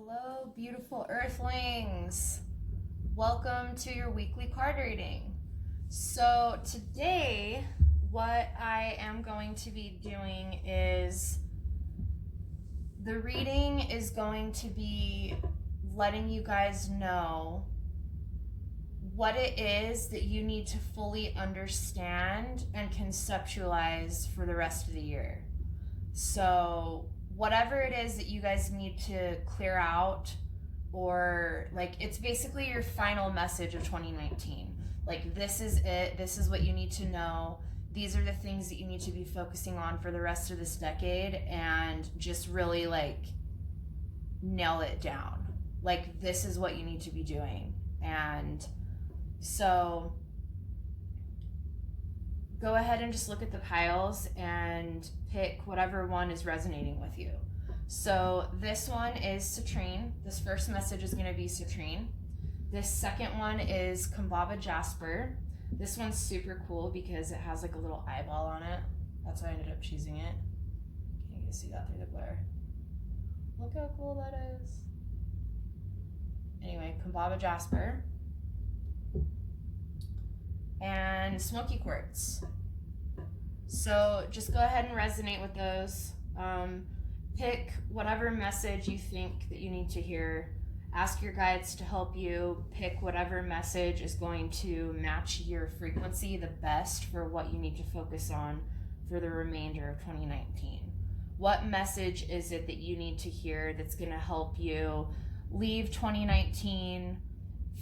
Hello, beautiful earthlings. Welcome to your weekly card reading. So today, what I am going to be doing is the reading is going to be letting you guys know what it is that you need to fully understand and conceptualize for the rest of the year. So whatever it is that you guys need to clear out, or like, it's basically your final message of 2019. Like, this is it, this is what you need to know, these are the things that you need to be focusing on for the rest of this decade, and just really like nail it down. Like, this is what you need to be doing. And so go ahead and just look at the piles and pick whatever one is resonating with you. So this one is citrine. This first message is going to be citrine. This second one is Kambaba Jasper. This one's super cool because it has like a little eyeball on it. That's why I ended up choosing it. Can you guys see that through the glare? Look how cool that is. Anyway, Kambaba Jasper. And smoky quartz. So just go ahead and resonate with those. Pick whatever message you think that you need to hear. Ask your guides to help you pick whatever message is going to match your frequency the best for what you need to focus on for the remainder of 2019. What message is it that you need to hear that's going to help you leave 2019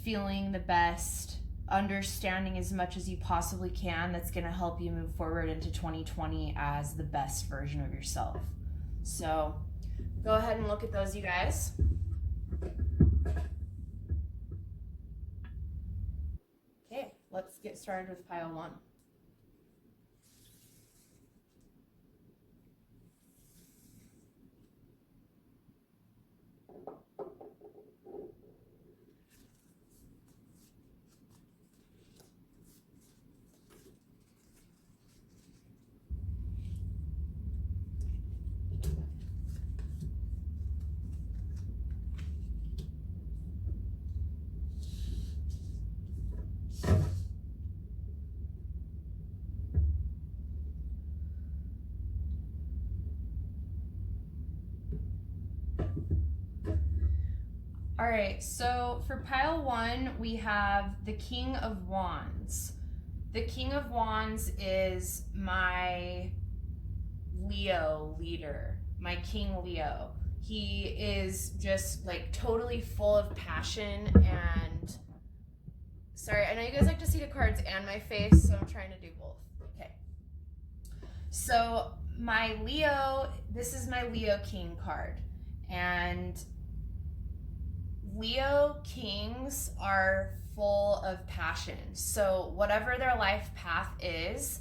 feeling the best, understanding as much as you possibly can, that's going to help you move forward into 2020 as the best version of yourself? So go ahead and look at those, you guys. Okay, let's get started with pile one. All right, so for pile one, we have the King of Wands. The King of Wands is my Leo leader, my King Leo. He is just like totally full of passion and, sorry, I know you guys like to see the cards and my face, so I'm trying to do both. Okay. So my Leo, this is my Leo King card, and Leo Kings are full of passion. So whatever their life path is,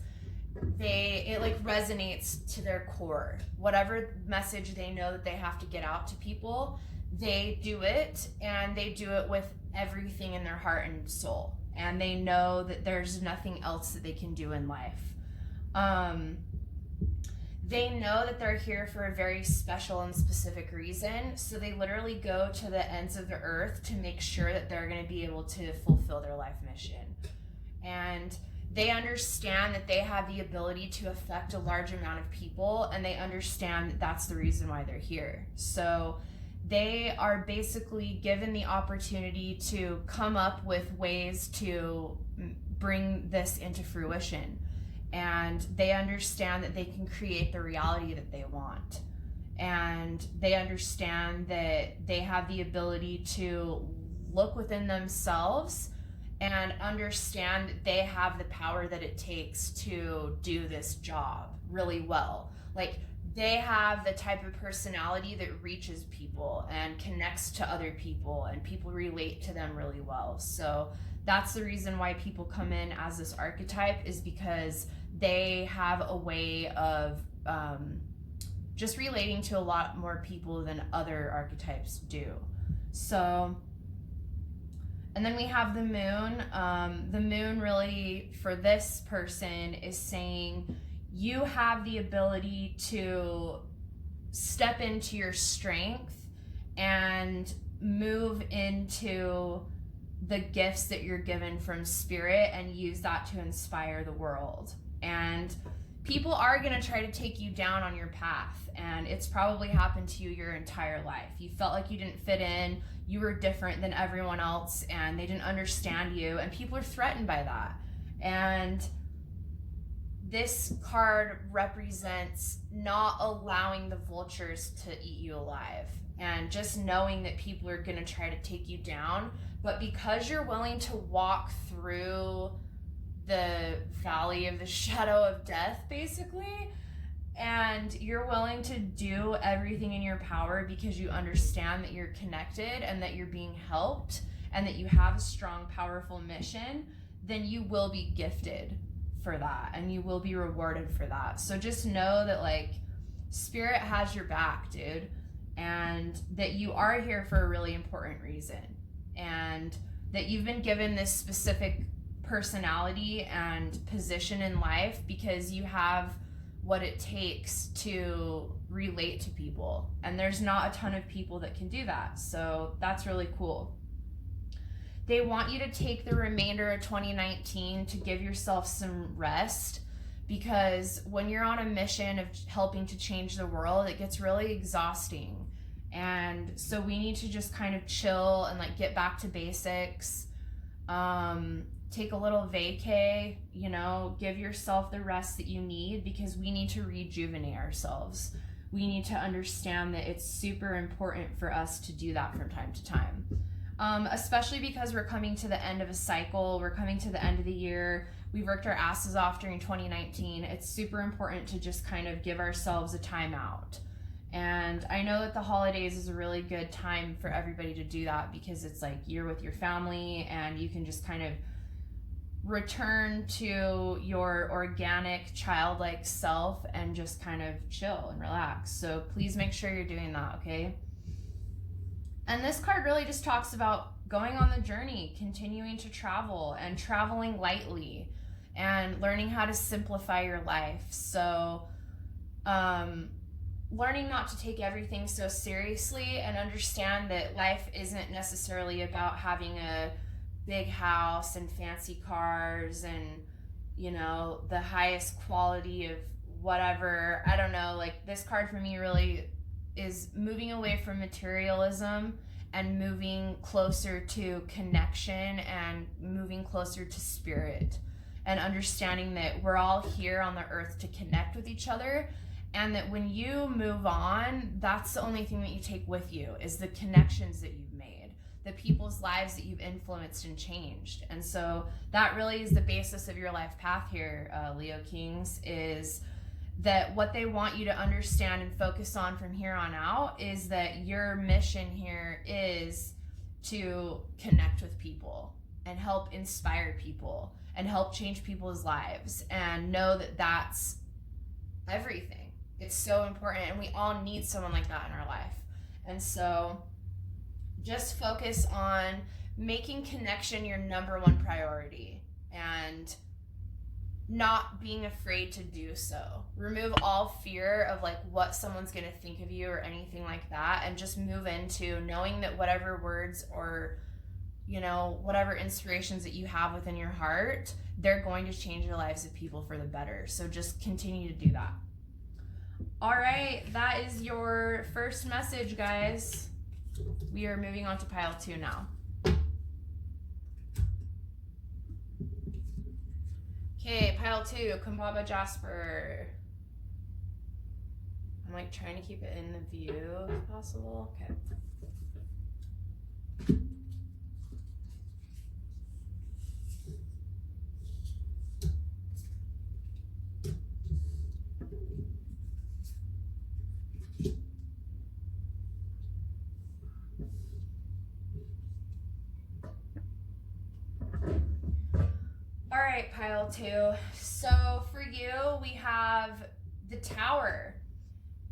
it like resonates to their core. Whatever message they know that they have to get out to people, they do it, and they do it with everything in their heart and soul. And they know that there's nothing else that they can do in life. They know that they're here for a very special and specific reason, so they literally go to the ends of the earth to make sure that they're going to be able to fulfill their life mission. And they understand that they have the ability to affect a large amount of people, and they understand that that's the reason why they're here. So they are basically given the opportunity to come up with ways to bring this into fruition. And they understand that they can create the reality that they want. And they understand that they have the ability to look within themselves and understand that they have the power that it takes to do this job really well. Like, they have the type of personality that reaches people and connects to other people, and people relate to them really well. So that's the reason why people come in as this archetype, is because they have a way of just relating to a lot more people than other archetypes do. So, and then we have the moon. The moon really, for this person, is saying you have the ability to step into your strength and move into the gifts that you're given from spirit and use that to inspire the world. And people are going to try to take you down on your path, and it's probably happened to you your entire life. You felt like you didn't fit in, you were different than everyone else, and they didn't understand you, and people are threatened by that. And this card represents not allowing the vultures to eat you alive, and just knowing that people are going to try to take you down, but because you're willing to walk through the valley of the shadow of death, basically, and you're willing to do everything in your power because you understand that you're connected and that you're being helped and that you have a strong, powerful mission, then you will be gifted for that and you will be rewarded for that. So just know that, like, spirit has your back, dude, and that you are here for a really important reason, and that you've been given this specific personality and position in life because you have what it takes to relate to people, and there's not a ton of people that can do that. So that's really cool. They want you to take the remainder of 2019 to give yourself some rest, because when you're on a mission of helping to change the world, it gets really exhausting. And so we need to just kind of chill and, like, get back to basics. Take a little vacay, you know, give yourself the rest that you need, because we need to rejuvenate ourselves. We need to understand that it's super important for us to do that from time to time. Especially because we're coming to the end of a cycle, we're coming to the end of the year, we've worked our asses off during 2019. It's super important to just kind of give ourselves a timeout. And I know that the holidays is a really good time for everybody to do that, because it's like you're with your family and you can just kind of return to your organic, childlike self and just kind of chill and relax. So please make sure you're doing that, okay? And this card really just talks about going on the journey, continuing to travel and traveling lightly and learning how to simplify your life. So, learning not to take everything so seriously and understand that life isn't necessarily about having a big house and fancy cars and, you know, the highest quality of whatever. I don't know, like, this card for me really is moving away from materialism and moving closer to connection and moving closer to spirit, and understanding that we're all here on the earth to connect with each other, and that when you move on, that's the only thing that you take with you is the connections that you've made, the people's lives that you've influenced and changed. And so that really is the basis of your life path here, Leo Kings, is that what they want you to understand and focus on from here on out is that your mission here is to connect with people and help inspire people and help change people's lives, and know that that's everything. It's so important, and we all need someone like that in our life. And so just focus on making connection your number one priority and not being afraid to do so. Remove all fear of, like, what someone's going to think of you or anything like that, and just move into knowing that whatever words or, you know, whatever inspirations that you have within your heart, they're going to change the lives of people for the better. So just continue to do that. All right, that is your first message, guys. We are moving on to pile 2 now. Okay, pile 2, Kumbaba Jasper. I'm, like, trying to keep it in the view if possible. Okay. All right, pile 2. So for you, we have the Tower.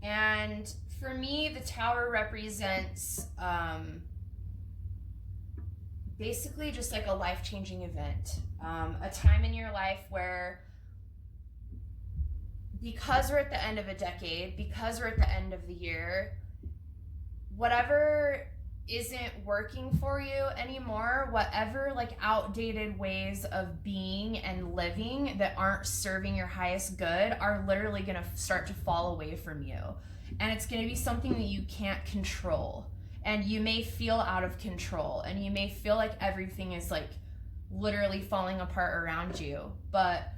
And for me, the Tower represents basically just like a life-changing event. A time in your life where, because we're at the end of a decade, because we're at the end of the year, whatever isn't working for you anymore, whatever like outdated ways of being and living that aren't serving your highest good are literally going to start to fall away from you. And it's going to be something that you can't control. And you may feel out of control, and you may feel like everything is like literally falling apart around you. But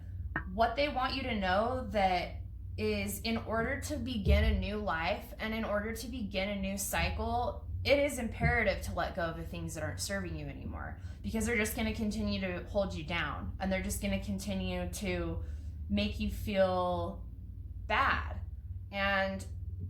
what they want you to know that is, in order to begin a new life and in order to begin a new cycle, it is imperative to let go of the things that aren't serving you anymore, because they're just going to continue to hold you down, and they're just going to continue to make you feel bad. And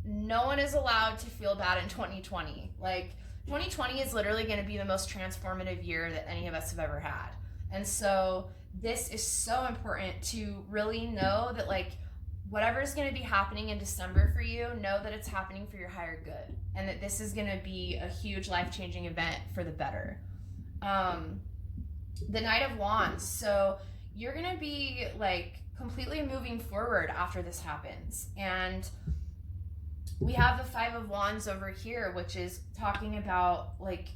no one is allowed to feel bad in 2020. Like, 2020 is literally going to be the most transformative year that any of us have ever had. And so this is so important to really know that, like, whatever is going to be happening in December for you, know that it's happening for your higher good, and that this is going to be a huge life-changing event for the better. The Knight of Wands. So you're going to be like completely moving forward after this happens. And we have the Five of Wands over here, which is talking about like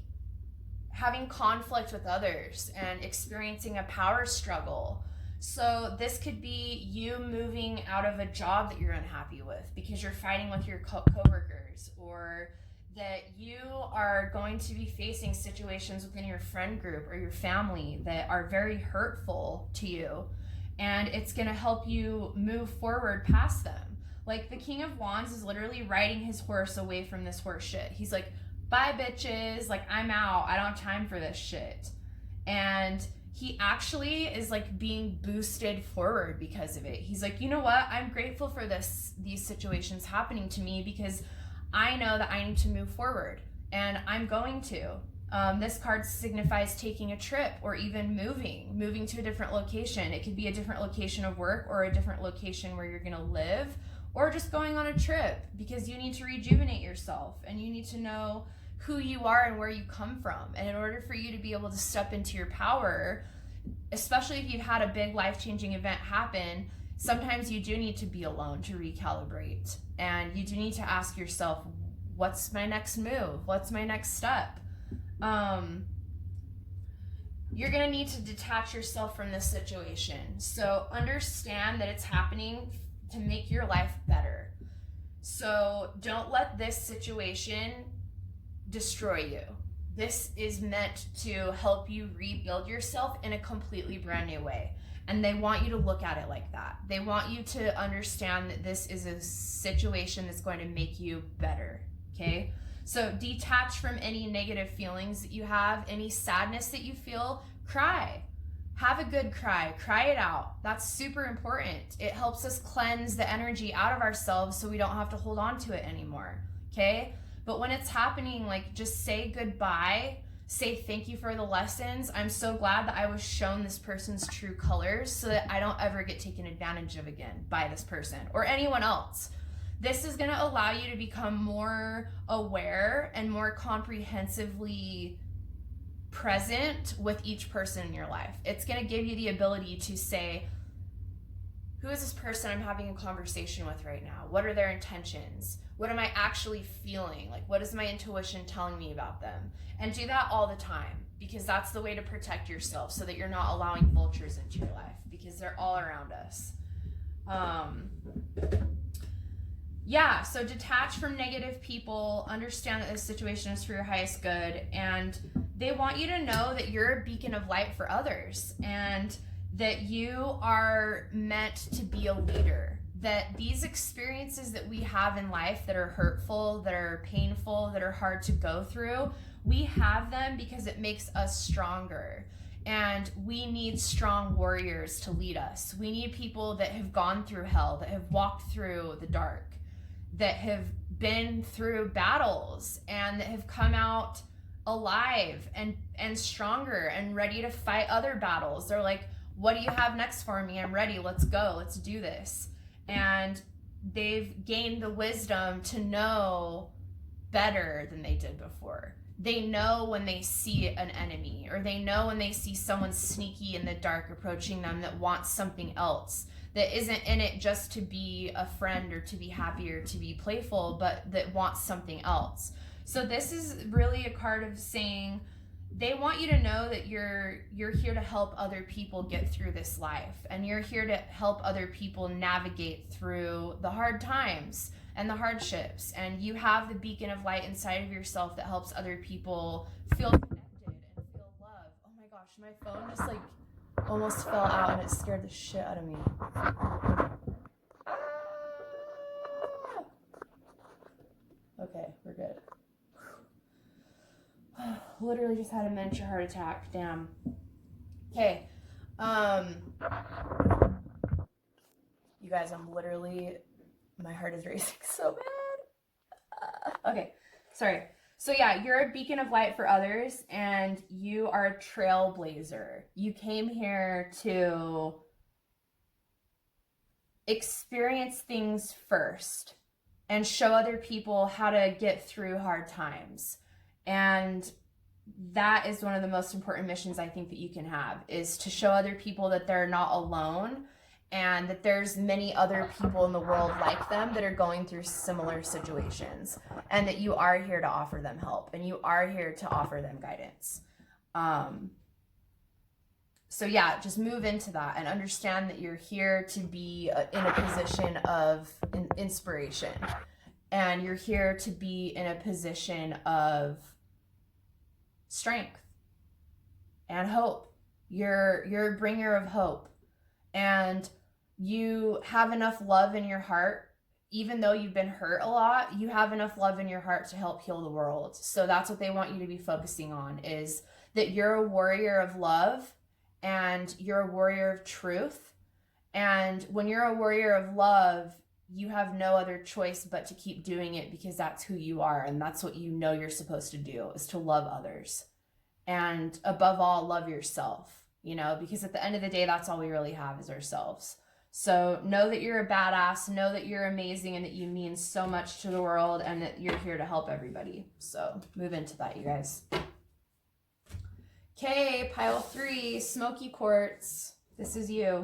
having conflict with others and experiencing a power struggle. So this could be you moving out of a job that you're unhappy with because you're fighting with your coworkers, or that you are going to be facing situations within your friend group or your family that are very hurtful to you, and it's going to help you move forward past them. Like, the King of Wands is literally riding his horse away from this horse shit. He's like, bye bitches, like, I'm out, I don't have time for this shit. And he actually is like being boosted forward because of it. He's like, you know what? I'm grateful for these situations happening to me, because I know that I need to move forward, and I'm going to. This card signifies taking a trip, or even moving to a different location. It could be a different location of work, or a different location where you're going to live, or just going on a trip because you need to rejuvenate yourself and you need to know who you are and where you come from. And in order for you to be able to step into your power, especially if you've had a big life-changing event happen, sometimes you do need to be alone to recalibrate. And you do need to ask yourself, what's my next move? What's my next step? You're going to need to detach yourself from this situation. So understand that it's happening to make your life better. So don't let this situation destroy you. This is meant to help you rebuild yourself in a completely brand new way. And they want you to look at it like that. They want you to understand that this is a situation that's going to make you better, okay? So detach from any negative feelings that you have, any sadness that you feel. Cry. Have a good cry. Cry it out. That's super important. It helps us cleanse the energy out of ourselves so we don't have to hold on to it anymore, okay? But when it's happening, like, just say goodbye. Say thank you for the lessons. I'm so glad that I was shown this person's true colors so that I don't ever get taken advantage of again by this person or anyone else. This is going to allow you to become more aware and more comprehensively present with each person in your life. It's going to give you the ability to say, who is this person I'm having a conversation with right now? What are their intentions? What am I actually feeling? Like, what is my intuition telling me about them? And do that all the time, because that's the way to protect yourself, so that you're not allowing vultures into your life, because they're all around us. So detach from negative people, understand that this situation is for your highest good, and they want you to know that you're a beacon of light for others, and that you are meant to be a leader. That these experiences that we have in life that are hurtful, that are painful, that are hard to go through, we have them because it makes us stronger. And we need strong warriors to lead us. We need people that have gone through hell, that have walked through the dark, that have been through battles, and that have come out alive and stronger and ready to fight other battles. They're like, what do you have next for me? I'm ready. Let's go. Let's do this. And they've gained the wisdom to know better than they did before. They know when they see an enemy, or they know when they see someone sneaky in the dark approaching them that wants something else, that isn't in it just to be a friend or to be happy or to be playful, but that wants something else. So this is really a card of saying they want you to know that you're here to help other people get through this life, and you're here to help other people navigate through the hard times and the hardships, and you have the beacon of light inside of yourself that helps other people feel connected and feel love. Oh my gosh, my phone just like almost fell out and it scared the shit out of me. Okay, we're good. Literally just had a miniature heart attack. Damn. Okay. You guys, my heart is racing so bad. Okay, sorry. So yeah, you're a beacon of light for others, and you are a trailblazer. You came here to experience things first and show other people how to get through hard times. And that is one of the most important missions I think that you can have, is to show other people that they're not alone, and that there's many other people in the world like them that are going through similar situations, and that you are here to offer them help, and you are here to offer them guidance. So yeah, just move into that and understand that you're here to be in a position of inspiration, and you're here to be in a position of strength and hope. You're a bringer of hope, and you have enough love in your heart. Even though you've been hurt a lot, you have enough love in your heart to help heal the world. So that's what they want you to be focusing on, is that you're a warrior of love, and you're a warrior of truth. And when you're a warrior of love, you have no other choice but to keep doing it, because that's who you are, and that's what you know you're supposed to do, is to love others. And above all, love yourself, because at the end of the day, that's all we really have is ourselves. So know that you're a badass, know that you're amazing, and that you mean so much to the world, and that you're here to help everybody. So move into that, you guys. Okay, pile 3, smoky quartz. This is you.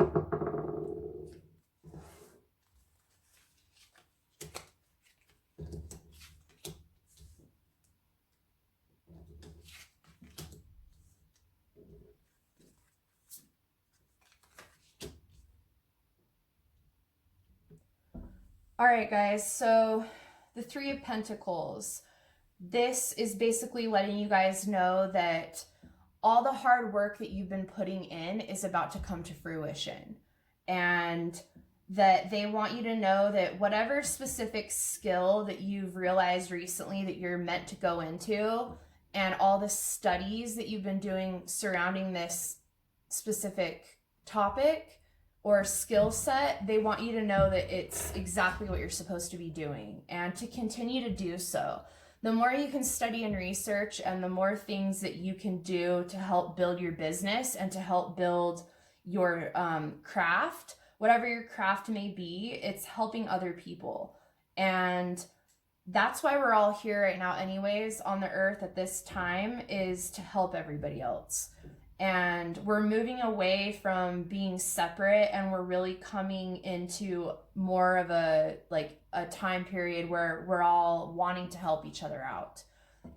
All right, guys, so the 3 of Pentacles. This is basically letting you guys know that all the hard work that you've been putting in is about to come to fruition, and that they want you to know that whatever specific skill that you've realized recently that you're meant to go into, and all the studies that you've been doing surrounding this specific topic or skill set, they want you to know that it's exactly what you're supposed to be doing, and to continue to do so. The more you can study and research, and the more things that you can do to help build your business and to help build your craft, whatever your craft may be, it's helping other people. And that's why we're all here right now anyways on the earth at this time, is to help everybody else. And we're moving away from being separate, and we're really coming into more of a time period where we're all wanting to help each other out.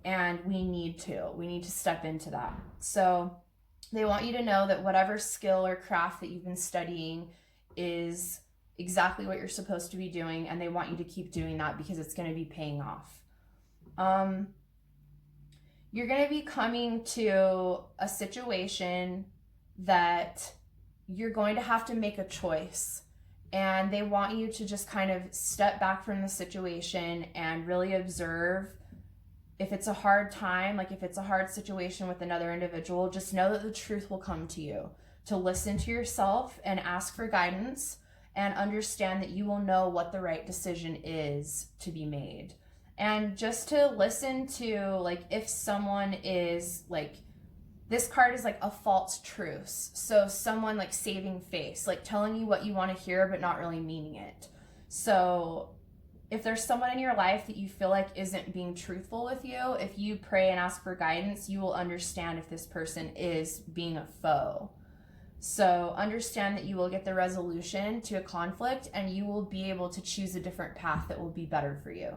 And we need to step into that. So they want you to know that whatever skill or craft that you've been studying is exactly what you're supposed to be doing, and they want you to keep doing that, because it's going to be paying off. You're going to be coming to a situation that you're going to have to make a choice, and they want you to just kind of step back from the situation and really observe. If it's a hard time, like if it's a hard situation with another individual, just know that the truth will come to you. To listen to yourself and ask for guidance, and understand that you will know what the right decision is to be made. And just to listen to, if someone is this card is a false truce. So someone saving face, telling you what you want to hear but not really meaning it. So if there's someone in your life that you feel like isn't being truthful with you, if you pray and ask for guidance, you will understand if this person is being a foe. So understand that you will get the resolution to a conflict, and you will be able to choose a different path that will be better for you.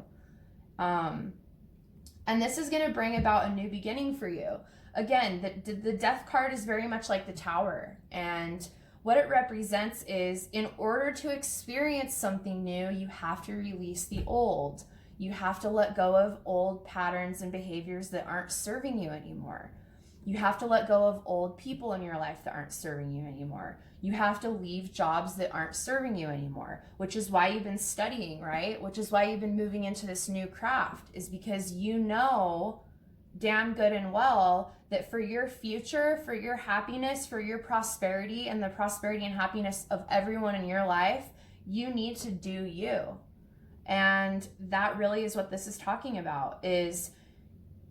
And this is going to bring about a new beginning for you. Again, the death card is very much like the Tower. And what it represents is, in order to experience something new, you have to release the old. You have to let go of old patterns and behaviors that aren't serving you anymore. You have to let go of old people in your life that aren't serving you anymore. You have to leave jobs that aren't serving you anymore, which is why you've been studying, right? Which is why you've been moving into this new craft, is because you know damn good and well that for your future, for your happiness, for your prosperity, and the prosperity and happiness of everyone in your life, you need to do you. And that really is what this is talking about, is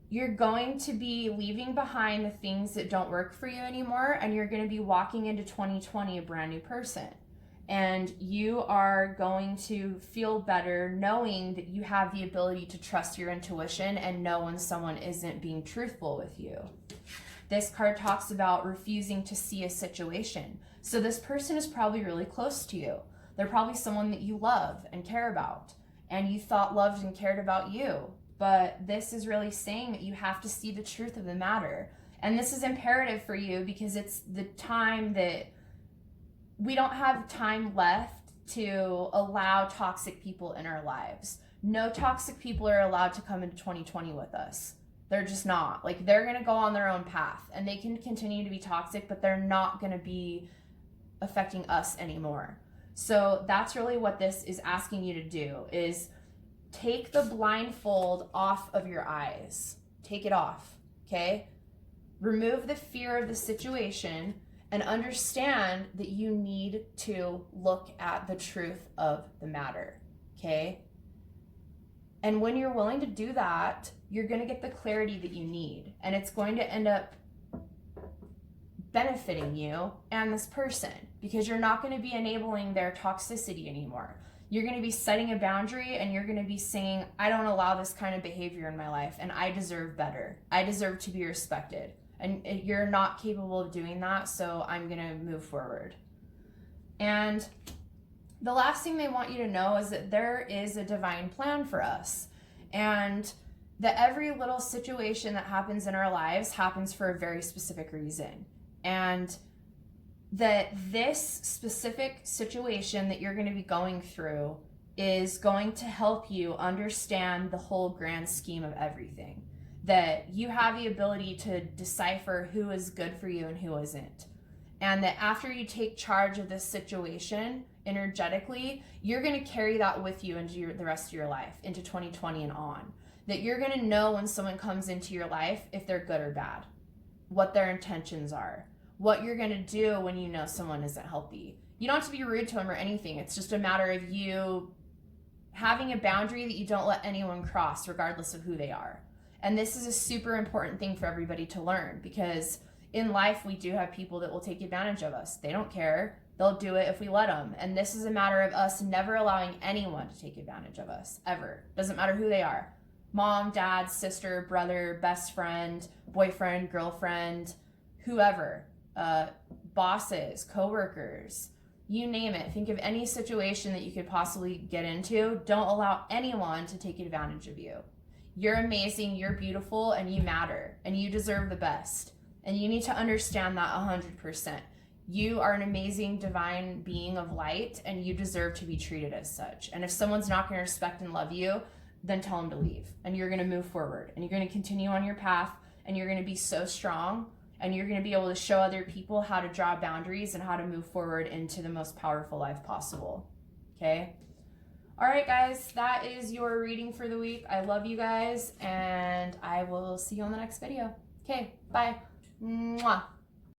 you're going to be leaving behind the things that don't work for you anymore, and you're going to be walking into 2020 a brand new person. And you are going to feel better knowing that you have the ability to trust your intuition and know when someone isn't being truthful with you. This card talks about refusing to see a situation. So this person is probably really close to you. They're probably someone that you love and care about, and you thought loved and cared about you. But this is really saying that you have to see the truth of the matter. And this is imperative for you because it's the time that we don't have time left to allow toxic people in our lives. No toxic people are allowed to come into 2020 with us. They're just not. Like, they're going to go on their own path, and they can continue to be toxic, but they're not going to be affecting us anymore. So that's really what this is asking you to do, is take the blindfold off of your eyes. Take it off, okay? Remove the fear of the situation and understand that you need to look at the truth of the matter, okay? And when you're willing to do that, you're going to get the clarity that you need, and it's going to end up benefiting you and this person, because you're not going to be enabling their toxicity anymore. You're going to be setting a boundary, and you're going to be saying, I don't allow this kind of behavior in my life, and I deserve better. I deserve to be respected. And you're not capable of doing that, so I'm going to move forward. And the last thing they want you to know is that there is a divine plan for us, and that every little situation that happens in our lives happens for a very specific reason. And that this specific situation that you're going to be going through is going to help you understand the whole grand scheme of everything. That you have the ability to decipher who is good for you and who isn't. And that after you take charge of this situation energetically, you're going to carry that with you into the rest of your life, into 2020 and on. That you're going to know when someone comes into your life if they're good or bad, what their intentions are, what you're going to do when you know someone isn't healthy. You don't have to be rude to them or anything. It's just a matter of you having a boundary that you don't let anyone cross, regardless of who they are. And this is a super important thing for everybody to learn, because in life we do have people that will take advantage of us. They don't care. They'll do it if we let them. And this is a matter of us never allowing anyone to take advantage of us, ever. Doesn't matter who they are. Mom, dad, sister, brother, best friend, boyfriend, girlfriend, whoever. Bosses, coworkers, you name it. Think of any situation that you could possibly get into. Don't allow anyone to take advantage of you. You're amazing, you're beautiful, and you matter, and you deserve the best. And you need to understand that 100%. You are an amazing divine being of light, and you deserve to be treated as such. And if someone's not going to respect and love you, then tell them to leave. And you're going to move forward, and you're going to continue on your path, and you're going to be so strong, and you're going to be able to show other people how to draw boundaries and how to move forward into the most powerful life possible. Okay? All right, guys, that is your reading for the week. I love you guys, and I will see you on the next video. Okay, bye. Mwah.